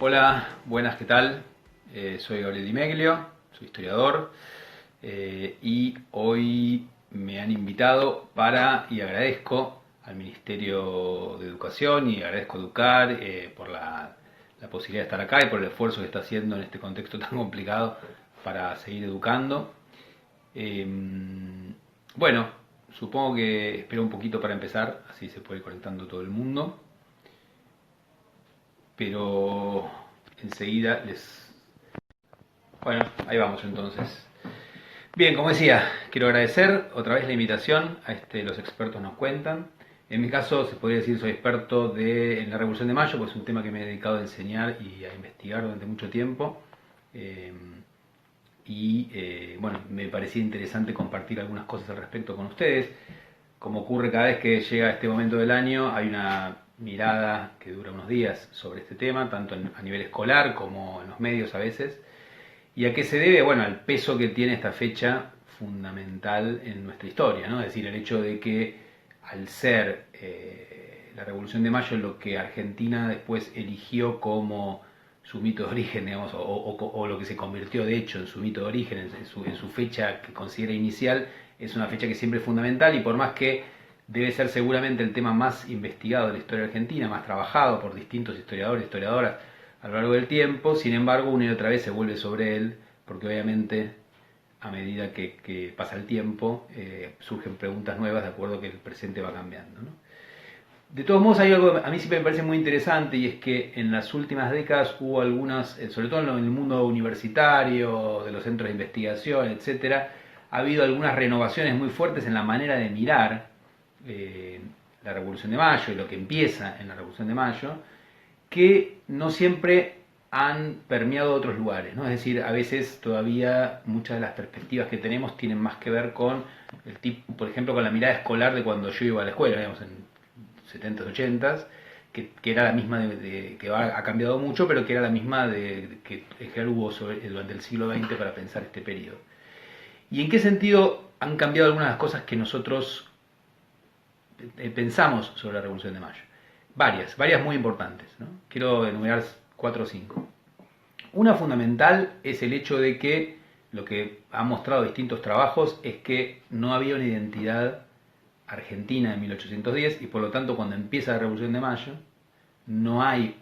Hola, buenas, ¿qué tal? Soy Gabriel Di Meglio, soy historiador y hoy me han invitado y agradezco al Ministerio de Educación y agradezco a Educar por la posibilidad de estar acá y por el esfuerzo que está haciendo en este contexto tan complicado para seguir educando. Eh, bueno, supongo que espero un poquito para empezar, así se puede ir conectando todo el mundo. Pero enseguida Bueno, ahí vamos entonces. Bien, como decía, quiero agradecer otra vez la invitación a Los expertos nos cuentan. En mi caso, se podría decir, soy experto en la Revolución de Mayo, pues es un tema que me he dedicado a enseñar y a investigar durante mucho tiempo. Eh, bueno, me parecía interesante compartir algunas cosas al respecto con ustedes. Como ocurre cada vez que llega este momento del año, hay una mirada que dura unos días sobre este tema, tanto a nivel escolar como en los medios a veces. ¿Y a qué se debe? Bueno, al peso que tiene esta fecha fundamental en nuestra historia, ¿no? Es decir, el hecho de que al ser la Revolución de Mayo lo que Argentina después eligió como su mito de origen, digamos, o lo que se convirtió de hecho en su mito de origen, en su fecha que considera inicial, es una fecha que siempre es fundamental y por más que debe ser seguramente el tema más investigado de la historia argentina, más trabajado por distintos historiadores, historiadoras a lo largo del tiempo, sin embargo una y otra vez se vuelve sobre él, porque obviamente a medida que pasa el tiempo surgen preguntas nuevas de acuerdo que el presente va cambiando, ¿no? De todos modos, hay algo que a mí siempre me parece muy interesante y es que en las últimas décadas hubo algunas, sobre todo en el mundo universitario, de los centros de investigación, etcétera, ha habido algunas renovaciones muy fuertes en la manera de mirar la Revolución de Mayo y lo que empieza en la Revolución de Mayo, que no siempre han permeado otros lugares, ¿no? Es decir, a veces todavía muchas de las perspectivas que tenemos tienen más que ver con el tipo, por ejemplo, con la mirada escolar de cuando yo iba a la escuela, digamos, en 70s, 80s, que era la misma que ha cambiado mucho, pero que era la misma que en general hubo durante el siglo XX para pensar este periodo. ¿Y en qué sentido han cambiado algunas de las cosas que nosotros pensamos sobre la Revolución de Mayo? Varias muy importantes, ¿no? Quiero enumerar 4 o 5. Una fundamental es el hecho de que lo que han mostrado distintos trabajos es que no había una identidad argentina en 1810 y por lo tanto cuando empieza la Revolución de Mayo no hay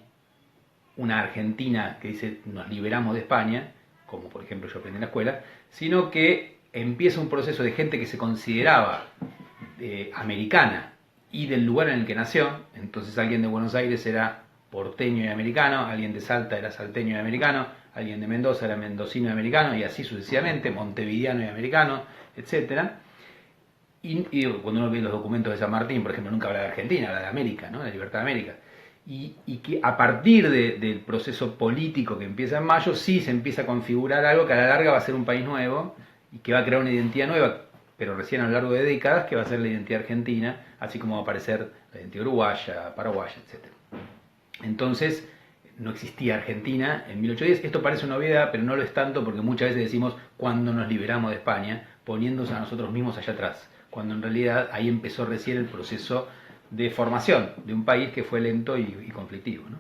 una Argentina que dice nos liberamos de España, como por ejemplo yo aprendí en la escuela, sino que empieza un proceso de gente que se consideraba americana y del lugar en el que nació. Entonces alguien de Buenos Aires era porteño y americano, alguien de Salta era salteño y americano, alguien de Mendoza era mendocino y americano, y así sucesivamente, montevideano y americano, etc. Y cuando uno ve los documentos de San Martín, por ejemplo, nunca habla de Argentina, habla de América, ¿no? De la libertad de América. Y que a partir del proceso político que empieza en mayo, sí se empieza a configurar algo que a la larga va a ser un país nuevo y que va a crear una identidad nueva, pero recién a lo largo de décadas, que va a ser la identidad argentina, así como va a aparecer la identidad uruguaya, paraguaya, etc. Entonces, no existía Argentina en 1810. Esto parece una obviedad, pero no lo es tanto porque muchas veces decimos cuando nos liberamos de España, poniéndose a nosotros mismos allá atrás, cuando en realidad ahí empezó recién el proceso de formación de un país que fue lento y conflictivo, ¿no?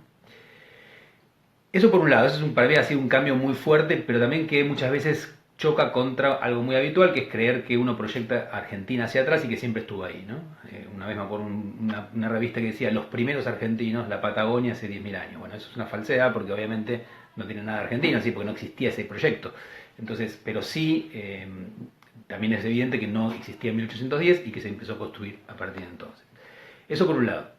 Eso por un lado, eso para mí ha sido un cambio muy fuerte, pero también que muchas veces choca contra algo muy habitual, que es creer que uno proyecta a Argentina hacia atrás y que siempre estuvo ahí, ¿no? Una vez me acuerdo una revista que decía los primeros argentinos, la Patagonia hace 10.000 años. Bueno, eso es una falsedad porque obviamente no tiene nada de argentino, ¿sí? Porque no existía ese proyecto. Entonces, pero sí, también es evidente que no existía en 1810 y que se empezó a construir a partir de entonces. Eso por un lado.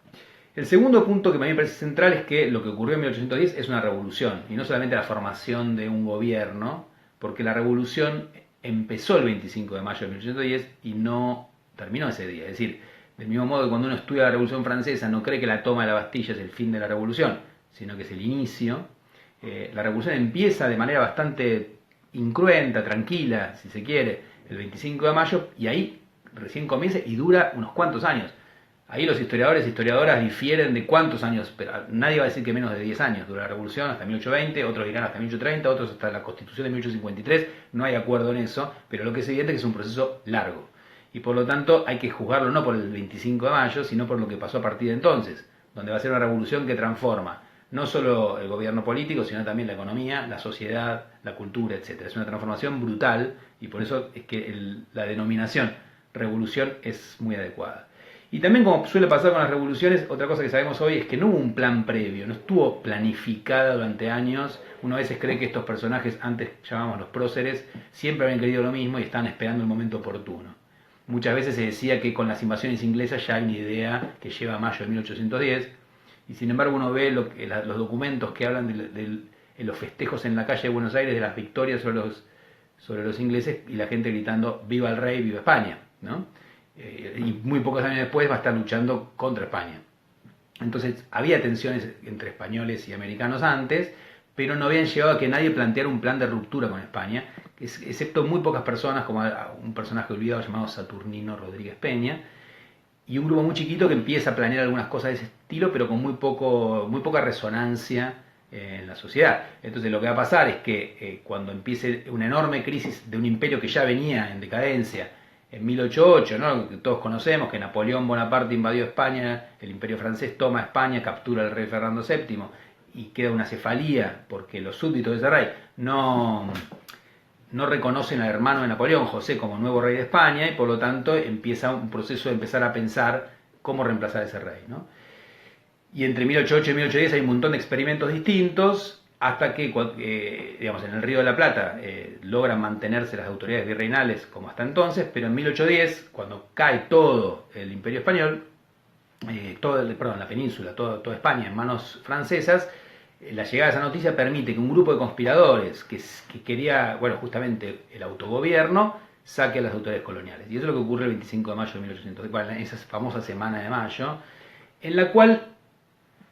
El segundo punto que para mí me parece central es que lo que ocurrió en 1810 es una revolución, y no solamente la formación de un gobierno, porque la revolución empezó el 25 de mayo de 1810 y no terminó ese día. Es decir, del mismo modo que cuando uno estudia la Revolución Francesa no cree que la toma de la Bastilla es el fin de la revolución, sino que es el inicio, la revolución empieza de manera bastante incruenta, tranquila, si se quiere, el 25 de mayo, y ahí recién comienza y dura unos cuantos años. Ahí los historiadores e historiadoras difieren de cuántos años, pero nadie va a decir que menos de 10 años dura la revolución, hasta 1820, otros dirán hasta 1830, otros hasta la Constitución de 1853, no hay acuerdo en eso, pero lo que es evidente es que es un proceso largo. Y por lo tanto hay que juzgarlo no por el 25 de mayo, sino por lo que pasó a partir de entonces, donde va a ser una revolución que transforma no solo el gobierno político, sino también la economía, la sociedad, la cultura, etc. Es una transformación brutal y por eso es que la denominación revolución es muy adecuada. Y también, como suele pasar con las revoluciones, otra cosa que sabemos hoy es que no hubo un plan previo, no estuvo planificada durante años. Uno a veces cree que estos personajes, antes llamábamos los próceres, siempre habían querido lo mismo y estaban esperando el momento oportuno. Muchas veces se decía que con las invasiones inglesas ya hay una idea que lleva a mayo de 1810, y sin embargo uno ve los documentos que hablan de los festejos en la calle de Buenos Aires, de las victorias sobre los ingleses, y la gente gritando ¡Viva el rey, viva España!, ¿no? Y muy pocos años después va a estar luchando contra España. Entonces había tensiones entre españoles y americanos antes, pero no habían llegado a que nadie planteara un plan de ruptura con España, excepto muy pocas personas, como un personaje olvidado llamado Saturnino Rodríguez Peña, y un grupo muy chiquito que empieza a planear algunas cosas de ese estilo, pero con muy poca resonancia en la sociedad. Entonces lo que va a pasar es que cuando empiece una enorme crisis de un imperio que ya venía en decadencia, en 1808, ¿no?, que todos conocemos, que Napoleón Bonaparte invadió España, el imperio francés toma España, captura al rey Fernando VII y queda una cefalía porque los súbditos de ese rey no reconocen al hermano de Napoleón, José, como nuevo rey de España, y por lo tanto empieza un proceso de empezar a pensar cómo reemplazar a ese rey, ¿no? Y entre 1808 y 1810 hay un montón de experimentos distintos, hasta que, digamos, en el Río de la Plata logran mantenerse las autoridades virreinales como hasta entonces, pero en 1810, cuando cae todo el imperio español, la península, toda España en manos francesas, la llegada de esa noticia permite que un grupo de conspiradores que quería, bueno, justamente el autogobierno, saque a las autoridades coloniales. Y eso es lo que ocurre el 25 de mayo de 1810, en esa famosa semana de mayo, en la cual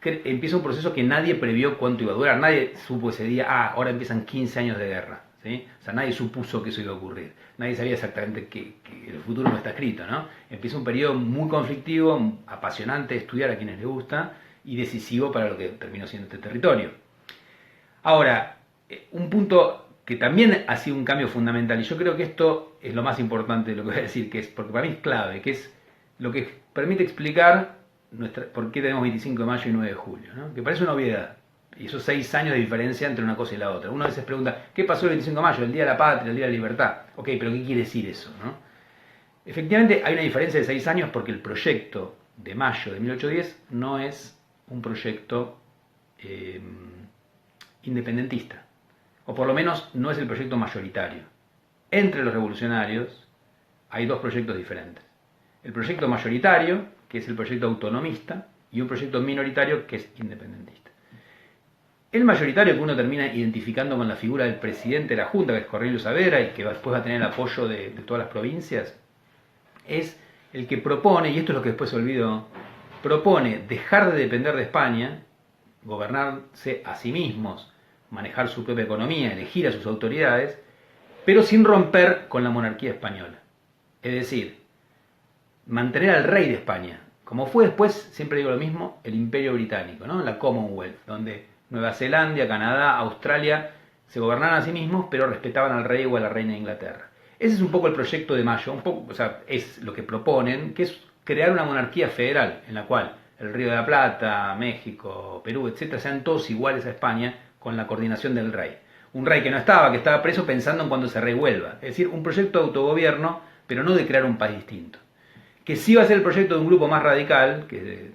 empieza un proceso que nadie previó cuánto iba a durar. Nadie supo ese día, ahora empiezan 15 años de guerra, ¿sí? O sea, nadie supuso que eso iba a ocurrir. Nadie sabía exactamente que el futuro no está escrito, ¿no? Empieza un periodo muy conflictivo, apasionante de estudiar a quienes les gusta y decisivo para lo que terminó siendo este territorio. Ahora, un punto que también ha sido un cambio fundamental, y yo creo que esto es lo más importante de lo que voy a decir, que es, porque para mí es clave, que es lo que permite explicar por qué tenemos 25 de mayo y 9 de julio, ¿no? Que parece una obviedad, y esos 6 años de diferencia entre una cosa y la otra. Uno a veces pregunta, ¿qué pasó el 25 de mayo? El Día de la Patria, el Día de la Libertad. Ok, pero ¿qué quiere decir eso, no? Efectivamente hay una diferencia de 6 años porque el proyecto de mayo de 1810 no es un proyecto independentista, o por lo menos no es el proyecto mayoritario. Entre los revolucionarios hay dos proyectos diferentes. El proyecto mayoritario, que es el proyecto autonomista, y un proyecto minoritario, que es independentista. El mayoritario, que uno termina identificando con la figura del presidente de la Junta, que es Cornelio Saavedra, y que después va a tener el apoyo de todas las provincias, es el que propone, y esto es lo que después se olvidó, propone dejar de depender de España, gobernarse a sí mismos, manejar su propia economía, elegir a sus autoridades, pero sin romper con la monarquía española. Es decir, mantener al rey de España, como fue después, siempre digo lo mismo, el Imperio Británico, ¿no? La Commonwealth, donde Nueva Zelanda, Canadá, Australia se gobernaban a sí mismos, pero respetaban al rey o a la reina de Inglaterra. Ese es un poco el proyecto de Mayo, o sea, es lo que proponen, que es crear una monarquía federal, en la cual el Río de la Plata, México, Perú, etcétera, sean todos iguales a España, con la coordinación del rey. Un rey que no estaba, que estaba preso pensando en cuando ese rey vuelva. Es decir, un proyecto de autogobierno, pero no de crear un país distinto. Que sí va a ser el proyecto de un grupo más radical, que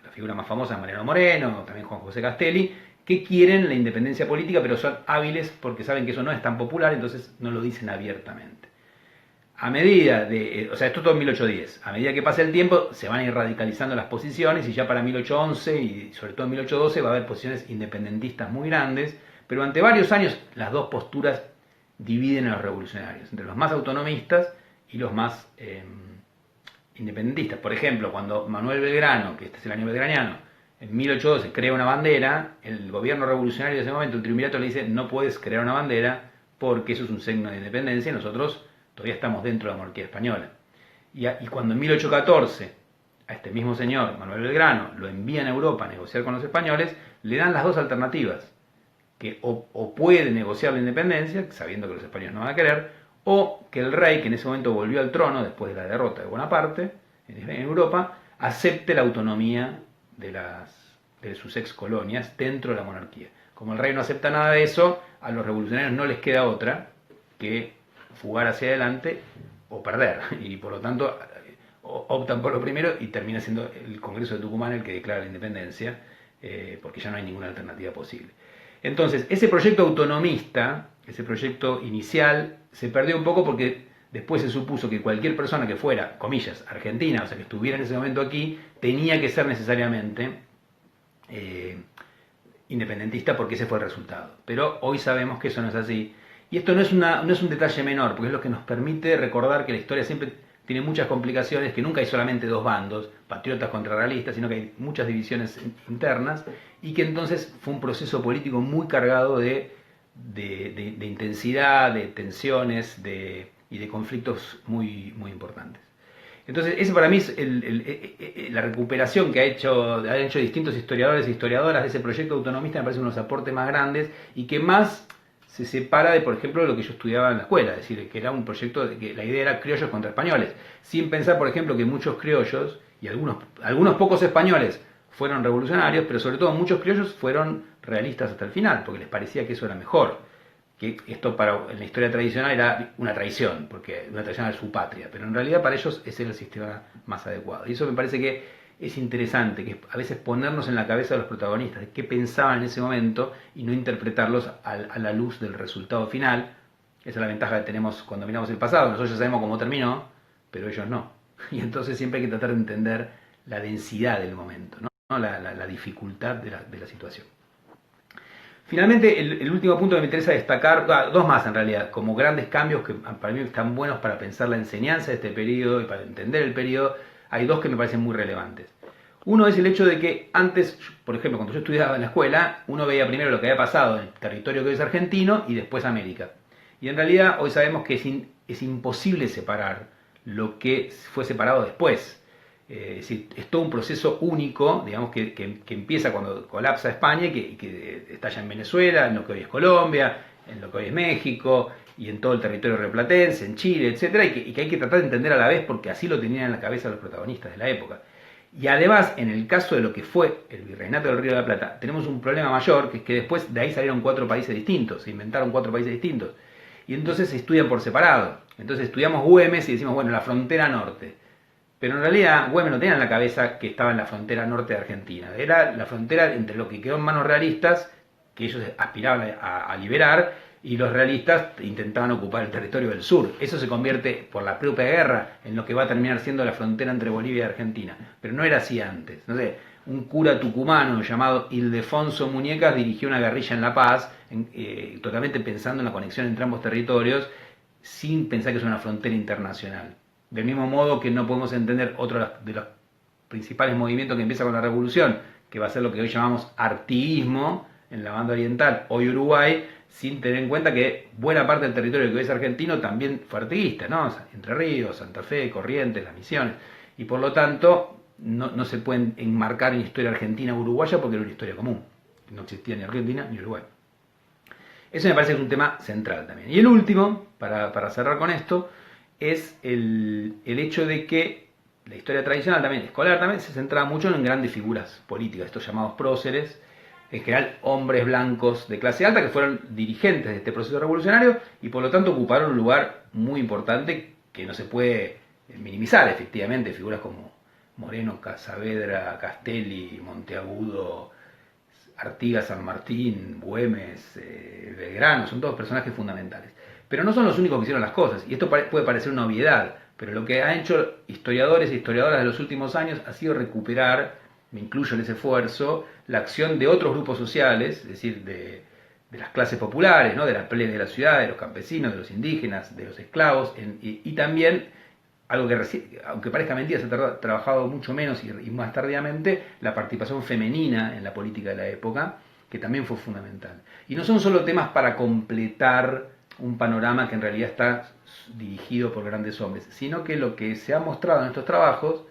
la figura más famosa es Mariano Moreno, también Juan José Castelli, que quieren la independencia política, pero son hábiles porque saben que eso no es tan popular, entonces no lo dicen abiertamente. A medida de, o sea, esto todo en 1810, a medida que pasa el tiempo se van a ir radicalizando las posiciones y ya para 1811 y sobre todo en 1812 va a haber posiciones independentistas muy grandes, pero ante varios años las dos posturas dividen a los revolucionarios, entre los más autonomistas y los más independentistas. Por ejemplo, cuando Manuel Belgrano, que este es el año belgraniano, en 1812 crea una bandera, el gobierno revolucionario de ese momento, el triunvirato, le dice no puedes crear una bandera porque eso es un signo de independencia y nosotros todavía estamos dentro de la monarquía española. Y cuando en 1814 a este mismo señor, Manuel Belgrano, lo envían a Europa a negociar con los españoles, le dan las dos alternativas, que o puede negociar la independencia, sabiendo que los españoles no van a querer, o que el rey, que en ese momento volvió al trono después de la derrota de Bonaparte en Europa, acepte la autonomía de las de sus ex colonias dentro de la monarquía. Como el rey no acepta nada de eso, a los revolucionarios no les queda otra que fugar hacia adelante o perder, y por lo tanto optan por lo primero y termina siendo el Congreso de Tucumán el que declara la independencia, porque ya no hay ninguna alternativa posible. Entonces, ese proyecto autonomista, ese proyecto inicial, se perdió un poco porque después se supuso que cualquier persona que fuera, comillas, argentina, o sea, que estuviera en ese momento aquí, tenía que ser necesariamente independentista, porque ese fue el resultado. Pero hoy sabemos que eso no es así. Y esto no es un detalle menor, porque es lo que nos permite recordar que la historia siempre tiene muchas complicaciones, que nunca hay solamente dos bandos, patriotas contra realistas, sino que hay muchas divisiones internas, y que entonces fue un proceso político muy cargado de intensidad, de tensiones y de conflictos muy, muy importantes. Entonces, ese para mí es la recuperación que han hecho distintos historiadores e historiadoras de ese proyecto autonomista. Me parece uno de los aportes más grandes y que más se separa de, por ejemplo, lo que yo estudiaba en la escuela, es decir, que era un proyecto de que la idea era criollos contra españoles, sin pensar, por ejemplo, que muchos criollos y algunos pocos españoles fueron revolucionarios, pero sobre todo muchos criollos fueron realistas hasta el final, porque les parecía que eso era mejor, que esto en la historia tradicional era una traición, porque una traición a su patria, pero en realidad para ellos ese era el sistema más adecuado. Y eso me parece que es interesante, que a veces ponernos en la cabeza de los protagonistas, de qué pensaban en ese momento y no interpretarlos a la luz del resultado final. Esa es la ventaja que tenemos cuando miramos el pasado. Nosotros ya sabemos cómo terminó, pero ellos no. Y entonces siempre hay que tratar de entender la densidad del momento, ¿no? La dificultad de la situación. Finalmente, el último punto que me interesa destacar, dos más en realidad, como grandes cambios que para mí están buenos para pensar la enseñanza de este periodo y para entender el periodo. Hay dos que me parecen muy relevantes. Uno es el hecho de que antes, por ejemplo, cuando yo estudiaba en la escuela, uno veía primero lo que había pasado en el territorio que hoy es argentino y después América. Y en realidad hoy sabemos que es imposible separar lo que fue separado después. Es decir, es todo un proceso único, digamos, que empieza cuando colapsa España y que estalla en Venezuela, en lo que hoy es Colombia, en lo que hoy es México, y en todo el territorio rioplatense, en Chile, etcétera, y que hay que tratar de entender a la vez porque así lo tenían en la cabeza los protagonistas de la época. Y además, en el caso de lo que fue el Virreinato del Río de la Plata, tenemos un problema mayor, que es que después de ahí salieron 4 países distintos, se inventaron 4 países distintos, y entonces se estudian por separado. Entonces estudiamos Güemes y decimos, bueno, la frontera norte. Pero en realidad Güemes no tenía en la cabeza que estaba en la frontera norte de Argentina, era la frontera entre lo que quedó en manos realistas, que ellos aspiraban a liberar, y los realistas intentaban ocupar el territorio del sur. Eso se convierte, por la propia guerra, en lo que va a terminar siendo la frontera entre Bolivia y Argentina. Pero no era así antes. No sé, un cura tucumano llamado Ildefonso Muñecas dirigió una guerrilla en La Paz, totalmente pensando en la conexión entre ambos territorios, sin pensar que es una frontera internacional. Del mismo modo que no podemos entender otro de los principales movimientos que empieza con la revolución, que va a ser lo que hoy llamamos artiguismo en la banda oriental, hoy Uruguay, sin tener en cuenta que buena parte del territorio que hoy es argentino también fue artiguista, ¿no? O sea, Entre Ríos, Santa Fe, Corrientes, Las Misiones, y por lo tanto no se pueden enmarcar en historia argentina o uruguaya porque era una historia común, no existía ni Argentina ni Uruguay. Eso me parece que es un tema central también. Y el último, para cerrar con esto, es el hecho de que la historia tradicional también, escolar también, se centraba mucho en grandes figuras políticas, estos llamados próceres, en general hombres blancos de clase alta que fueron dirigentes de este proceso revolucionario y por lo tanto ocuparon un lugar muy importante que no se puede minimizar. Efectivamente, figuras como Moreno, Saavedra, Castelli, Monteagudo, Artigas, San Martín, Güemes, Belgrano, son todos personajes fundamentales. Pero no son los únicos que hicieron las cosas, y esto puede parecer una obviedad, pero lo que han hecho historiadores e historiadoras de los últimos años ha sido recuperar, me incluyo en ese esfuerzo, la acción de otros grupos sociales, es decir, de las clases populares, ¿no? De la plebe de la ciudad, de los campesinos, de los indígenas, de los esclavos, y también, algo que aunque parezca mentira, se ha trabajado mucho menos y más tardíamente, la participación femenina en la política de la época, que también fue fundamental. Y no son solo temas para completar un panorama que en realidad está dirigido por grandes hombres, sino que lo que se ha mostrado en estos trabajos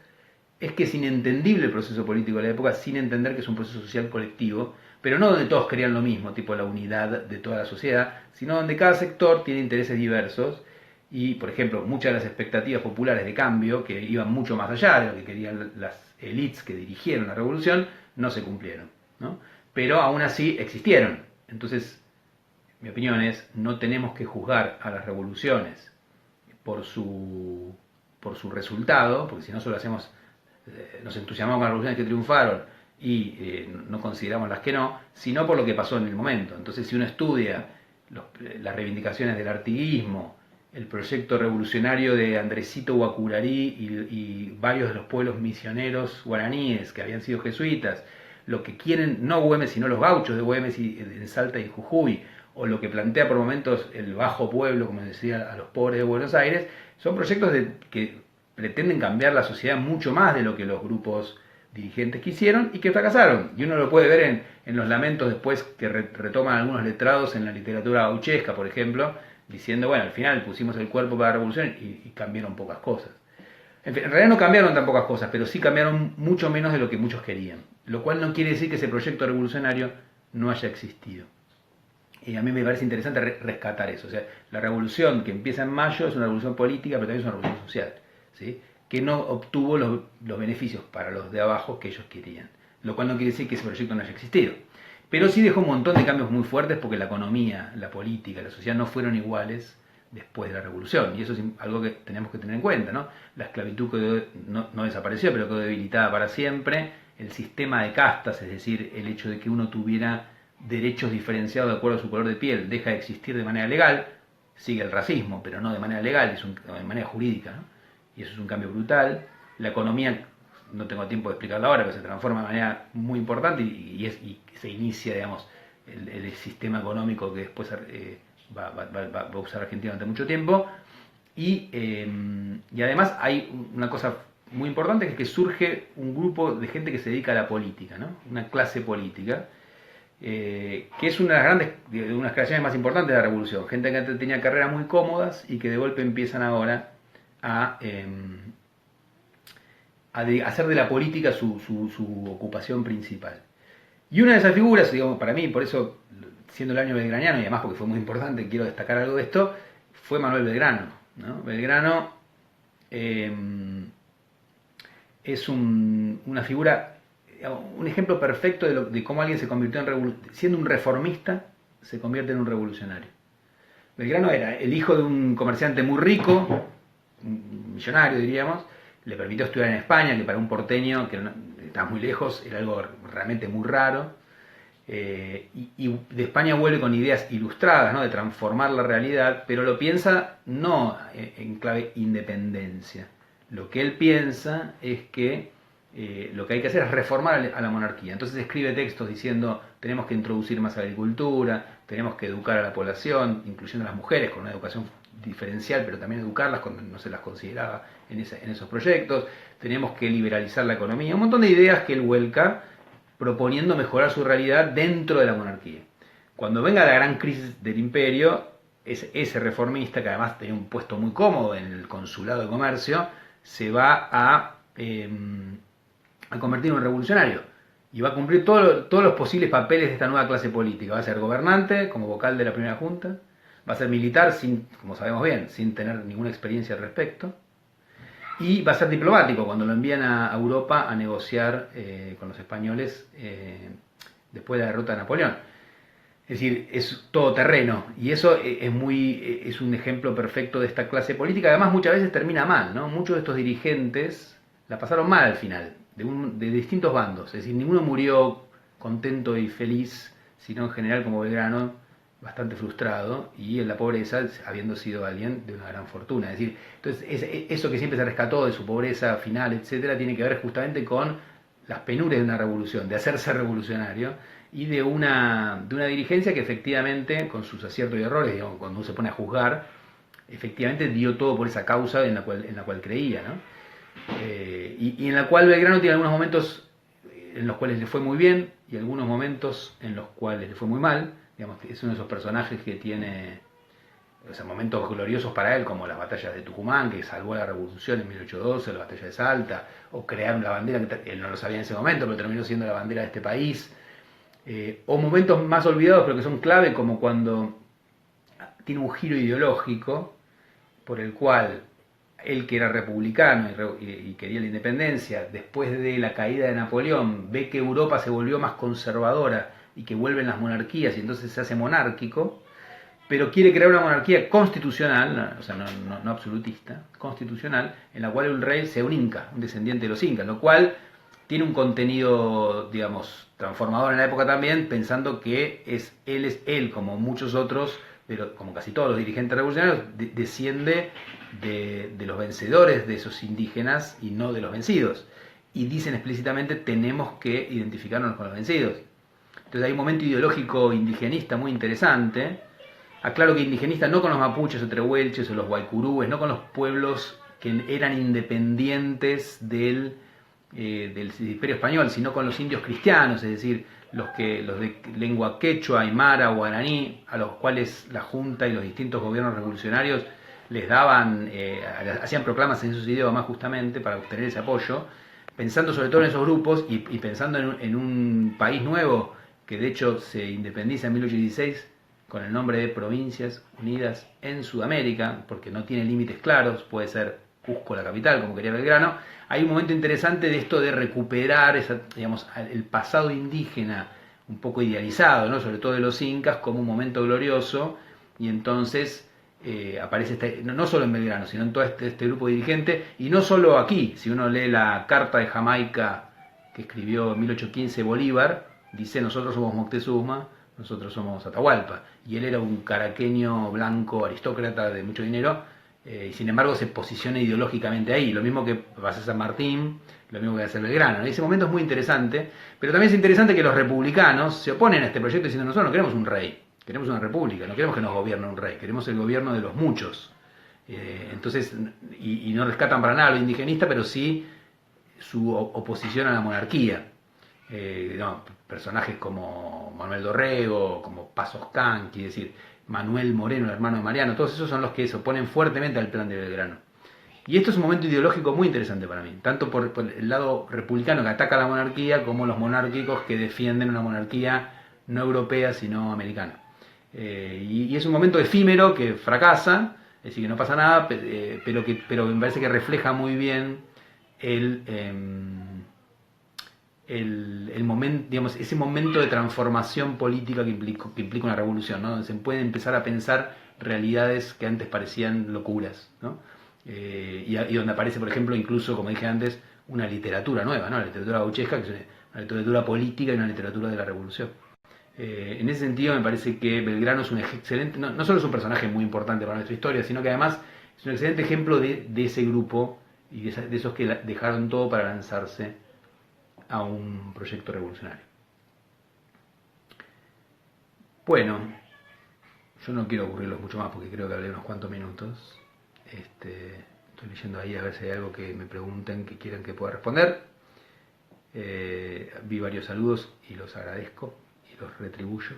es que es inentendible el proceso político de la época sin entender que es un proceso social colectivo, pero no donde todos querían lo mismo, tipo la unidad de toda la sociedad, sino donde cada sector tiene intereses diversos y, por ejemplo, muchas de las expectativas populares de cambio, que iban mucho más allá de lo que querían las élites que dirigieron la revolución, no se cumplieron. ¿no? Pero aún así existieron. Entonces, mi opinión es, no tenemos que juzgar a las revoluciones por su, por su resultado, porque si no solo hacemos, nos entusiasmamos con las revoluciones que triunfaron y no consideramos las que no, sino por lo que pasó en el momento. Entonces, si uno estudia las reivindicaciones del artiguismo, el proyecto revolucionario de Andresito Guacurarí y varios de los pueblos misioneros guaraníes que habían sido jesuitas, lo que quieren, no Güemes, sino los gauchos de Güemes y en Salta y Jujuy, o lo que plantea por momentos el bajo pueblo, como decía, a los pobres de Buenos Aires, son proyectos que pretenden cambiar la sociedad mucho más de lo que los grupos dirigentes quisieron y que fracasaron. Y uno lo puede ver en los lamentos después que retoman algunos letrados en la literatura gauchesca, por ejemplo, diciendo, bueno, al final pusimos el cuerpo para la revolución y cambiaron pocas cosas. En fin, en realidad no cambiaron tan pocas cosas, pero sí cambiaron mucho menos de lo que muchos querían. Lo cual no quiere decir que ese proyecto revolucionario no haya existido. Y a mí me parece interesante rescatar eso. O sea, la revolución que empieza en mayo es una revolución política, pero también es una revolución social, ¿sí? Que no obtuvo los beneficios para los de abajo que ellos querían. Lo cual no quiere decir que ese proyecto no haya existido. Pero sí dejó un montón de cambios muy fuertes porque la economía, la política, la sociedad no fueron iguales después de la revolución. Y eso es algo que tenemos que tener en cuenta, ¿no? La esclavitud no desapareció, pero quedó debilitada para siempre. El sistema de castas, es decir, el hecho de que uno tuviera derechos diferenciados de acuerdo a su color de piel, deja de existir de manera legal. Sigue el racismo, pero no de manera legal, de manera jurídica, ¿no? Y eso es un cambio brutal. La economía, no tengo tiempo de explicarla ahora, pero se transforma de manera muy importante y se inicia, digamos, el sistema económico que después va a usar Argentina durante mucho tiempo. Y además hay una cosa muy importante, que es que surge un grupo de gente que se dedica a la política, ¿no? Una clase política, que es una de unas creaciones más importantes de la revolución. Gente que antes tenía carreras muy cómodas y que de golpe empiezan ahora a hacer de la política su ocupación principal. Y una de esas figuras, digamos, para mí, por eso, siendo el año belgraniano, y además porque fue muy importante, quiero destacar algo de esto, fue Manuel Belgrano, ¿no? Belgrano es una figura, un ejemplo perfecto de cómo alguien se convirtió siendo un reformista, se convierte en un revolucionario. Belgrano era el hijo de un comerciante muy rico, un millonario diríamos, le permitió estudiar en España, que para un porteño que estaba muy lejos era algo realmente muy raro, y de España vuelve con ideas ilustradas, ¿no? De transformar la realidad, pero lo piensa no en clave independencia. Lo que él piensa es que lo que hay que hacer es reformar a la monarquía. Entonces escribe textos diciendo tenemos que introducir más agricultura, tenemos que educar a la población, incluyendo a las mujeres con una educación diferencial, pero también educarlas cuando no se las consideraba en esos proyectos, tenemos que liberalizar la economía, un montón de ideas que él vuelca proponiendo mejorar su realidad dentro de la monarquía. Cuando venga la gran crisis del imperio, ese reformista, que además tenía un puesto muy cómodo en el consulado de comercio, se va a convertir en un revolucionario y va a cumplir todos los posibles papeles de esta nueva clase política. Va a ser gobernante como vocal de la primera junta, va a ser militar, como sabemos bien, sin tener ninguna experiencia al respecto, y va a ser diplomático cuando lo envían a Europa a negociar con los españoles después de la derrota de Napoleón. Es decir, es todo terreno, y eso es un ejemplo perfecto de esta clase política. Además, muchas veces termina mal, ¿no? Muchos de estos dirigentes la pasaron mal al final, de distintos bandos. Es decir, ninguno murió contento y feliz, sino en general, como Belgrano, bastante frustrado y en la pobreza, habiendo sido alguien de una gran fortuna. Es decir, entonces eso que siempre se rescató de su pobreza final, etcétera, tiene que ver justamente con las penurias de una revolución, de hacerse revolucionario, y de una dirigencia que efectivamente, con sus aciertos y errores, digamos, cuando uno se pone a juzgar, efectivamente dio todo por esa causa en la cual creía, ¿no? Y en la cual Belgrano tiene algunos momentos en los cuales le fue muy bien y algunos momentos en los cuales le fue muy mal. Digamos, es uno de esos personajes que tiene, o sea, momentos gloriosos para él, como las batallas de Tucumán, que salvó la revolución en 1812, la batalla de Salta, o crearon la bandera, que él no lo sabía en ese momento, pero terminó siendo la bandera de este país. O momentos más olvidados, pero que son clave, como cuando tiene un giro ideológico por el cual él que era republicano y quería la independencia, después de la caída de Napoleón, ve que Europa se volvió más conservadora y que vuelven las monarquías y entonces se hace monárquico, pero quiere crear una monarquía constitucional, o sea, no absolutista, constitucional, en la cual un rey sea un inca, un descendiente de los incas, lo cual tiene un contenido, digamos, transformador en la época también, pensando que él es él, como muchos otros, pero como casi todos los dirigentes revolucionarios, desciende de los vencedores de esos indígenas y no de los vencidos. Y dicen explícitamente, tenemos que identificarnos con los vencidos. Entonces hay un momento ideológico indigenista muy interesante. Aclaro que indigenista no con los mapuches o trehuelches o los guaycurúes, no con los pueblos que eran independientes del Imperio Español, sino con los indios cristianos, es decir, los de lengua quechua, aymara, guaraní, a los cuales la Junta y los distintos gobiernos revolucionarios les daban, hacían proclamas en esos idiomas justamente para obtener ese apoyo, pensando sobre todo en esos grupos y pensando en un país nuevo que de hecho se independiza en 1816 con el nombre de Provincias Unidas en Sudamérica, porque no tiene límites claros, puede ser Cusco la capital, como quería Belgrano. Hay un momento interesante de esto de recuperar digamos, el pasado indígena un poco idealizado, ¿no? Sobre todo de los incas, como un momento glorioso, y entonces aparece no solo en Belgrano, sino en todo este grupo dirigente, y no solo aquí. Si uno lee la carta de Jamaica que escribió en 1815 Bolívar, dice: nosotros somos Moctezuma, nosotros somos Atahualpa, y él era un caraqueño blanco aristócrata de mucho dinero, y sin embargo se posiciona ideológicamente ahí, lo mismo que va a hacer San Martín, lo mismo que va a hacer Belgrano. Ese momento es muy interesante, pero también es interesante que los republicanos se oponen a este proyecto diciendo: nosotros no queremos un rey, queremos una república, no queremos que nos gobierne un rey, queremos el gobierno de los muchos. Entonces, y no rescatan para nada lo indigenista, pero sí su oposición a la monarquía. Personajes como Manuel Dorrego, como Pasos Canqui, es decir, Manuel Moreno, el hermano de Mariano, todos esos son los que se oponen fuertemente al plan de Belgrano. Y esto es un momento ideológico muy interesante para mí, tanto por el lado republicano que ataca a la monarquía, como los monárquicos que defienden una monarquía no europea, sino americana. Y es un momento efímero que fracasa, es decir, que no pasa nada, pero me parece que refleja muy bien el momento, digamos, ese momento de transformación política que implica una revolución, ¿no? Donde se puede empezar a pensar realidades que antes parecían locuras, ¿no? Y donde aparece, por ejemplo, incluso, como dije antes, una literatura nueva, ¿no? La literatura gauchesca, que es una literatura política y una literatura de la revolución. En ese sentido me parece que Belgrano es un excelente, no solo es un personaje muy importante para nuestra historia, sino que además es un excelente ejemplo de ese grupo y de esos que dejaron todo para lanzarse a un proyecto revolucionario. Bueno, yo no quiero aburrirlos mucho más porque creo que hablé unos cuantos minutos. Estoy leyendo ahí a ver si hay algo que me pregunten que quieran que pueda responder. Vi varios saludos y los agradezco y los retribuyo.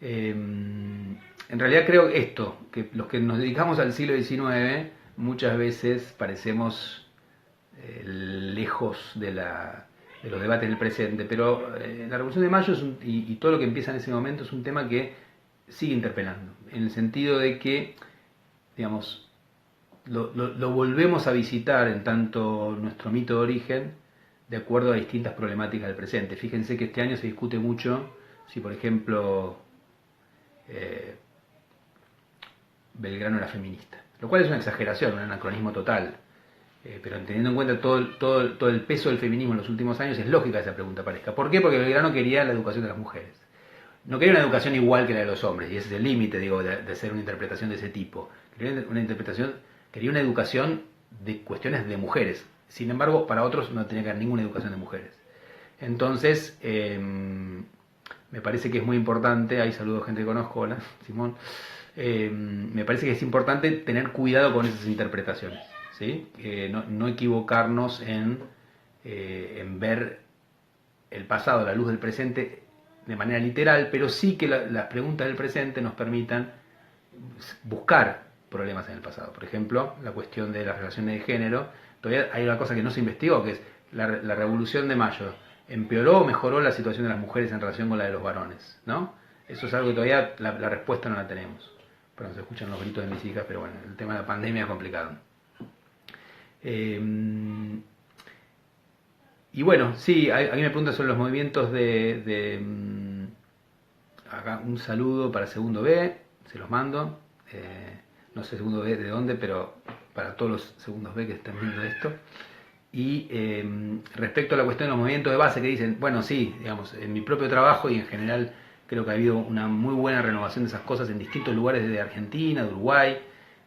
En realidad creo esto, que los que nos dedicamos al siglo XIX muchas veces parecemos lejos de los debates del presente, pero la Revolución de Mayo y todo lo que empieza en ese momento es un tema que sigue interpelando, en el sentido de que, digamos, lo volvemos a visitar en tanto nuestro mito de origen, de acuerdo a distintas problemáticas del presente. Fíjense que este año se discute mucho si, por ejemplo, Belgrano era feminista, lo cual es una exageración, un anacronismo total. Pero teniendo en cuenta todo el peso del feminismo en los últimos años, es lógica que esa pregunta aparezca. ¿Por qué? Porque Belgrano quería la educación de las mujeres. No quería una educación igual que la de los hombres, y ese es el límite, digo, de hacer una interpretación de ese tipo. Quería una educación de cuestiones de mujeres. Sin embargo, para otros no tenía que haber ninguna educación de mujeres. Entonces, me parece que es muy importante, ahí saludo a gente que conozco, hola, Simón, me parece que es importante tener cuidado con esas interpretaciones. ¿Sí? No equivocarnos en ver el pasado a la luz del presente de manera literal, pero sí que las preguntas del presente nos permitan buscar problemas en el pasado. Por ejemplo, la cuestión de las relaciones de género. Todavía hay una cosa que no se investigó, que es la Revolución de Mayo. ¿Empeoró o mejoró la situación de las mujeres en relación con la de los varones? ¿No? Eso es algo que todavía la respuesta no la tenemos. Pero se escuchan los gritos de mis hijas, pero bueno, el tema de la pandemia es complicado. Y bueno, sí, a mí me preguntan sobre los movimientos acá un saludo para Segundo B, se los mando. No sé Segundo B de dónde, pero para todos los Segundos B que estén viendo esto. Y respecto a la cuestión de los movimientos de base que dicen, bueno, sí, digamos, en mi propio trabajo y en general creo que ha habido una muy buena renovación de esas cosas en distintos lugares de Argentina, de Uruguay,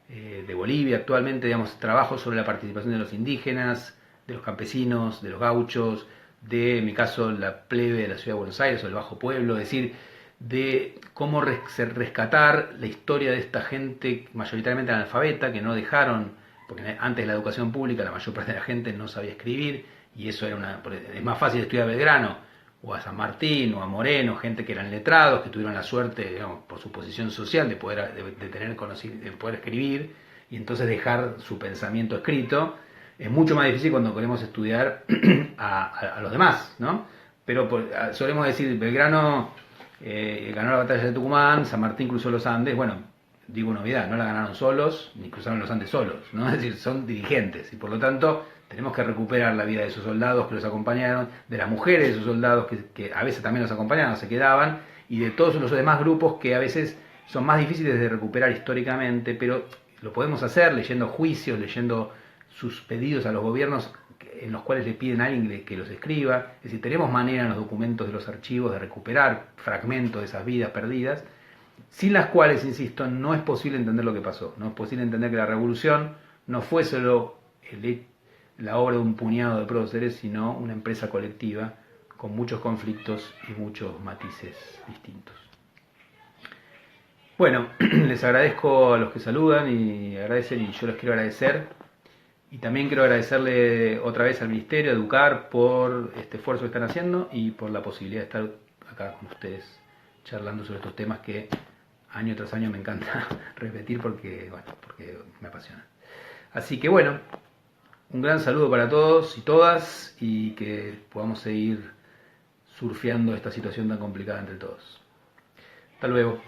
de Bolivia actualmente, digamos, trabajo sobre la participación de los indígenas, de los campesinos, de los gauchos, de, en mi caso, la plebe de la ciudad de Buenos Aires o el Bajo Pueblo, es decir, de cómo rescatar la historia de esta gente mayoritariamente analfabeta, que no dejaron, porque antes de la educación pública la mayor parte de la gente no sabía escribir, y eso era es más fácil estudiar a Belgrano, o a San Martín, o a Moreno, gente que eran letrados, que tuvieron la suerte, digamos, por su posición social, de poder, tener de poder escribir, y entonces dejar su pensamiento escrito. Es mucho más difícil cuando queremos estudiar a los demás, ¿no? Pero solemos decir, Belgrano ganó la batalla de Tucumán, San Martín cruzó los Andes. Bueno, digo novedad, no la ganaron solos, ni cruzaron los Andes solos, ¿no? Es decir, son dirigentes, y por lo tanto tenemos que recuperar la vida de esos soldados que los acompañaron, de las mujeres de esos soldados que a veces también los acompañaban, se quedaban, y de todos los demás grupos que a veces son más difíciles de recuperar históricamente, pero lo podemos hacer leyendo juicios, leyendo sus pedidos a los gobiernos en los cuales le piden a alguien que los escriba. Es decir, tenemos manera en los documentos de los archivos de recuperar fragmentos de esas vidas perdidas, sin las cuales, insisto, no es posible entender lo que pasó. No es posible entender que la revolución no fue solo la obra de un puñado de próceres, sino una empresa colectiva con muchos conflictos y muchos matices distintos. Bueno, les agradezco a los que saludan y agradecen, y yo les quiero agradecer. Y también quiero agradecerle otra vez al Ministerio, a Educar, por este esfuerzo que están haciendo y por la posibilidad de estar acá con ustedes charlando sobre estos temas que año tras año me encanta repetir porque me apasiona. Así que bueno, un gran saludo para todos y todas, y que podamos seguir surfeando esta situación tan complicada entre todos. Hasta luego.